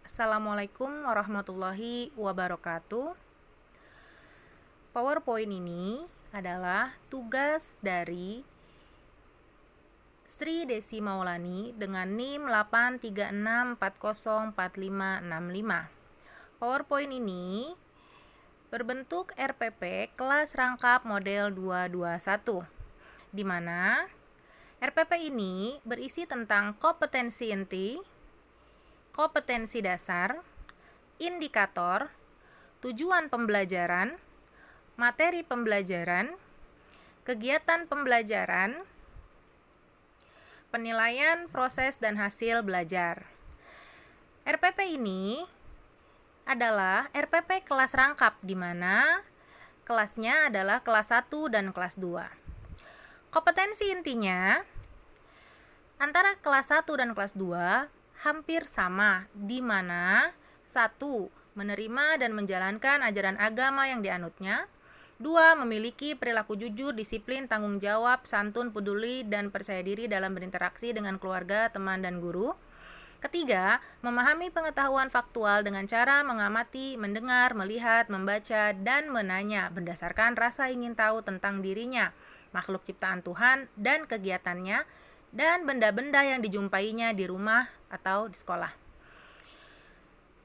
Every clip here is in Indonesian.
Assalamualaikum warahmatullahi wabarakatuh. PowerPoint ini adalah tugas dari Sri Desi Maulani dengan NIM 836404565. PowerPoint ini berbentuk RPP kelas rangkap model 221, di mana RPP ini berisi tentang kompetensi inti, kompetensi dasar, indikator, tujuan pembelajaran, materi pembelajaran, kegiatan pembelajaran, penilaian proses dan hasil belajar. RPP ini adalah RPP kelas rangkap, di mana kelasnya adalah kelas 1 dan kelas 2. Kompetensi intinya antara kelas 1 dan kelas 2 hampir sama, di mana 1. Menerima dan menjalankan ajaran agama yang dianutnya. 2. Memiliki perilaku jujur, disiplin, tanggung jawab, santun, peduli, dan percaya diri dalam berinteraksi dengan keluarga, teman, dan guru. 3. Memahami pengetahuan faktual dengan cara mengamati, mendengar, melihat, membaca, dan menanya berdasarkan rasa ingin tahu tentang dirinya, makhluk ciptaan Tuhan, dan kegiatannya, dan benda-benda yang dijumpainya di rumah atau di sekolah.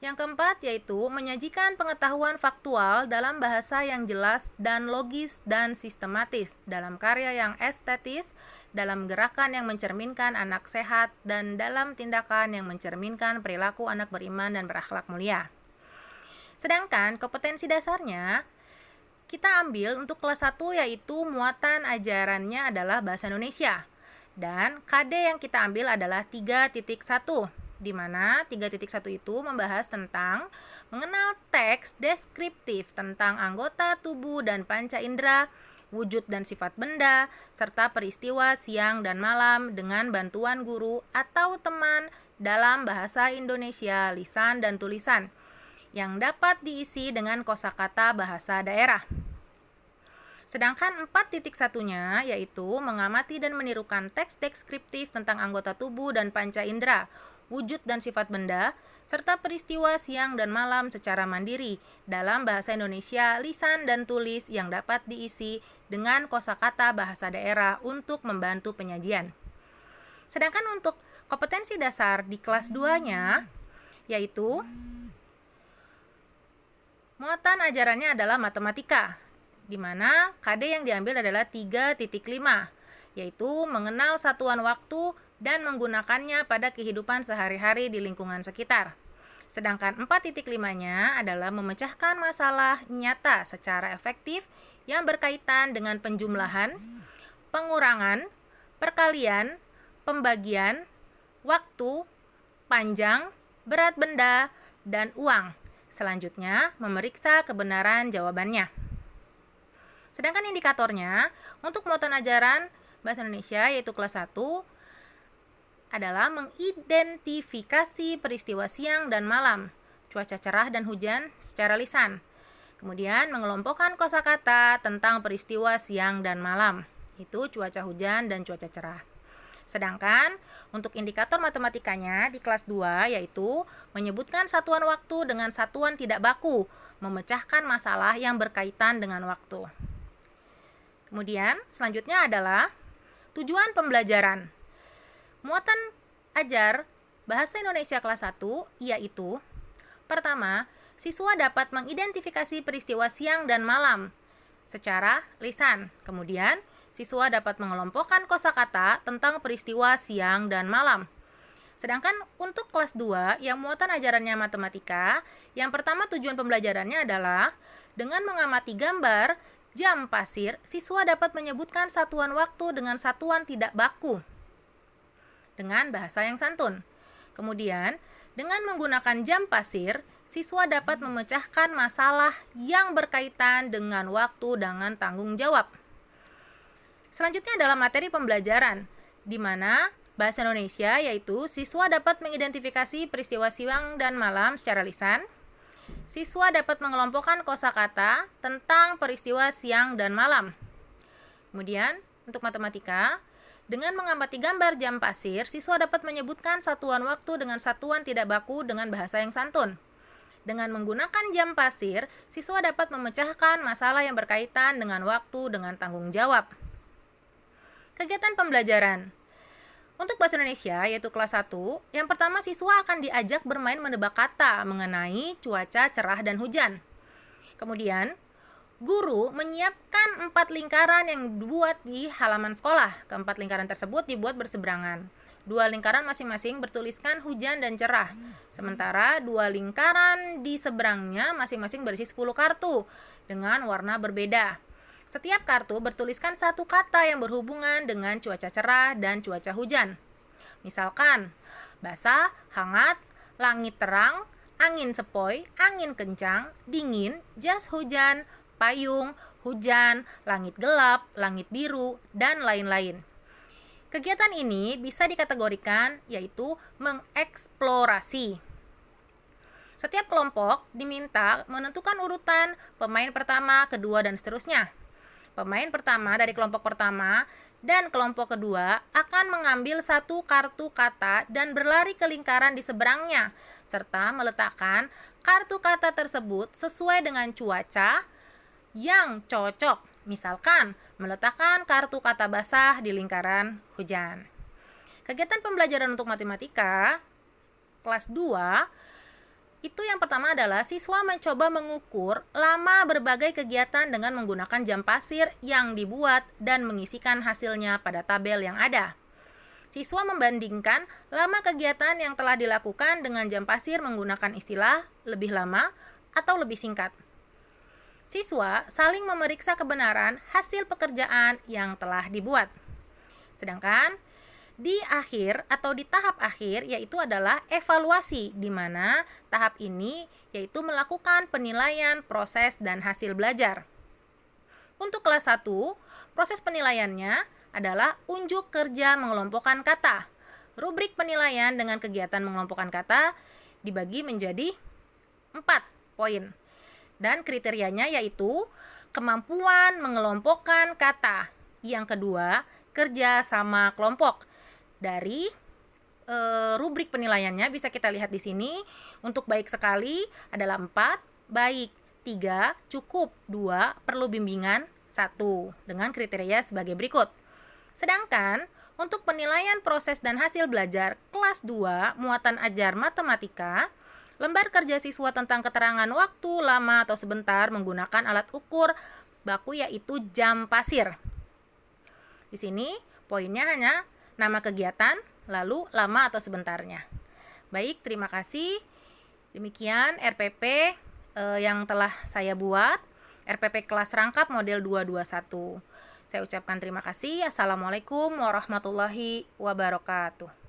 Yang keempat yaitu menyajikan pengetahuan faktual dalam bahasa yang jelas dan logis dan sistematis, dalam karya yang estetis, dalam gerakan yang mencerminkan anak sehat, dan dalam tindakan yang mencerminkan perilaku anak beriman dan berakhlak mulia. Sedangkan kompetensi dasarnya kita ambil untuk kelas 1 yaitu muatan ajarannya adalah bahasa Indonesia. Dan KD yang kita ambil adalah 3.1, di mana 3.1 itu membahas tentang mengenal teks deskriptif tentang anggota tubuh dan panca indera, wujud dan sifat benda, serta peristiwa siang dan malam dengan bantuan guru atau teman dalam bahasa Indonesia lisan dan tulisan, yang dapat diisi dengan kosakata bahasa daerah. Sedangkan 4.1-nya yaitu mengamati dan menirukan teks deskriptif tentang anggota tubuh dan panca indera, wujud dan sifat benda, serta peristiwa siang dan malam secara mandiri dalam bahasa Indonesia lisan dan tulis yang dapat diisi dengan kosakata bahasa daerah untuk membantu penyajian. Sedangkan untuk kompetensi dasar di kelas 2-nya yaitu muatan ajarannya adalah matematika, di mana KD yang diambil adalah 3.5, yaitu mengenal satuan waktu dan menggunakannya pada kehidupan sehari-hari di lingkungan sekitar. Sedangkan 4.5-nya adalah memecahkan masalah nyata secara efektif yang berkaitan dengan penjumlahan, pengurangan, perkalian, pembagian, waktu, panjang, berat benda, dan uang. Selanjutnya, memeriksa kebenaran jawabannya. Sedangkan indikatornya untuk muatan ajaran bahasa Indonesia yaitu kelas 1 adalah mengidentifikasi peristiwa siang dan malam, cuaca cerah dan hujan secara lisan. Kemudian mengelompokkan kosakata tentang peristiwa siang dan malam, itu cuaca hujan dan cuaca cerah. Sedangkan untuk indikator matematikanya di kelas 2 yaitu menyebutkan satuan waktu dengan satuan tidak baku, memecahkan masalah yang berkaitan dengan waktu. Kemudian selanjutnya adalah tujuan pembelajaran. Muatan ajar bahasa Indonesia kelas 1 yaitu pertama, siswa dapat mengidentifikasi peristiwa siang dan malam secara lisan. Kemudian, siswa dapat mengelompokkan kosakata tentang peristiwa siang dan malam. Sedangkan untuk kelas 2 yang muatan ajarannya matematika, yang pertama tujuan pembelajarannya adalah dengan mengamati gambar jam pasir, siswa dapat menyebutkan satuan waktu dengan satuan tidak baku dengan bahasa yang santun. Kemudian, dengan menggunakan jam pasir, siswa dapat memecahkan masalah yang berkaitan dengan waktu dengan tanggung jawab. Selanjutnya adalah materi pembelajaran, di mana bahasa Indonesia yaitu siswa dapat mengidentifikasi peristiwa siang dan malam secara lisan. Siswa dapat mengelompokkan kosakata tentang peristiwa siang dan malam. Kemudian, untuk matematika, Dengan mengamati gambar jam pasir, siswa dapat menyebutkan satuan waktu dengan satuan tidak baku dengan bahasa yang santun. Dengan menggunakan jam pasir, siswa dapat memecahkan masalah yang berkaitan dengan waktu dengan tanggung jawab. Kegiatan pembelajaran. Untuk bahasa Indonesia, yaitu kelas 1, yang pertama siswa akan diajak bermain menebak kata mengenai cuaca cerah dan hujan. Kemudian, guru menyiapkan 4 lingkaran yang dibuat di halaman sekolah. Keempat lingkaran tersebut dibuat berseberangan. 2 lingkaran masing-masing bertuliskan hujan dan cerah. Sementara 2 lingkaran di seberangnya masing-masing berisi 10 kartu dengan warna berbeda. Setiap kartu bertuliskan satu kata yang berhubungan dengan cuaca cerah dan cuaca hujan. Misalkan, basah, hangat, langit terang, angin sepoi, angin kencang, dingin, jas hujan, payung, hujan, langit gelap, langit biru, dan lain-lain. Kegiatan ini bisa dikategorikan yaitu mengeksplorasi. Setiap kelompok diminta menentukan urutan pemain pertama, kedua, dan seterusnya. Pemain pertama dari kelompok pertama dan kelompok kedua akan mengambil satu kartu kata dan berlari ke lingkaran di seberangnya, serta meletakkan kartu kata tersebut sesuai dengan cuaca yang cocok. Misalkan, meletakkan kartu kata basah di lingkaran hujan. Kegiatan pembelajaran untuk matematika kelas 2 itu yang pertama adalah siswa mencoba mengukur lama berbagai kegiatan dengan menggunakan jam pasir yang dibuat dan mengisikan hasilnya pada tabel yang ada. Siswa membandingkan lama kegiatan yang telah dilakukan dengan jam pasir menggunakan istilah lebih lama atau lebih singkat. Siswa saling memeriksa kebenaran hasil pekerjaan yang telah dibuat. Sedangkan di akhir atau di tahap akhir yaitu adalah evaluasi, di mana tahap ini yaitu melakukan penilaian proses dan hasil belajar. Untuk kelas 1, proses penilaiannya adalah unjuk kerja mengelompokkan kata. Rubrik penilaian dengan kegiatan mengelompokkan kata dibagi menjadi 4 poin. Dan kriterianya yaitu kemampuan mengelompokkan kata. Yang kedua, kerja sama kelompok. Dari rubrik penilaiannya bisa kita lihat di sini. Untuk baik sekali adalah 4, baik 3, cukup 2, perlu bimbingan 1 dengan kriteria sebagai berikut. Sedangkan untuk penilaian proses dan hasil belajar kelas 2 muatan ajar matematika, lembar kerja siswa tentang keterangan waktu, lama atau sebentar menggunakan alat ukur baku yaitu jam pasir. Di sini poinnya hanya nama kegiatan, lalu lama atau sebentarnya. Baik, terima kasih. Demikian RPP yang telah saya buat, RPP kelas rangkap model 221. Saya ucapkan terima kasih. Assalamualaikum warahmatullahi wabarakatuh.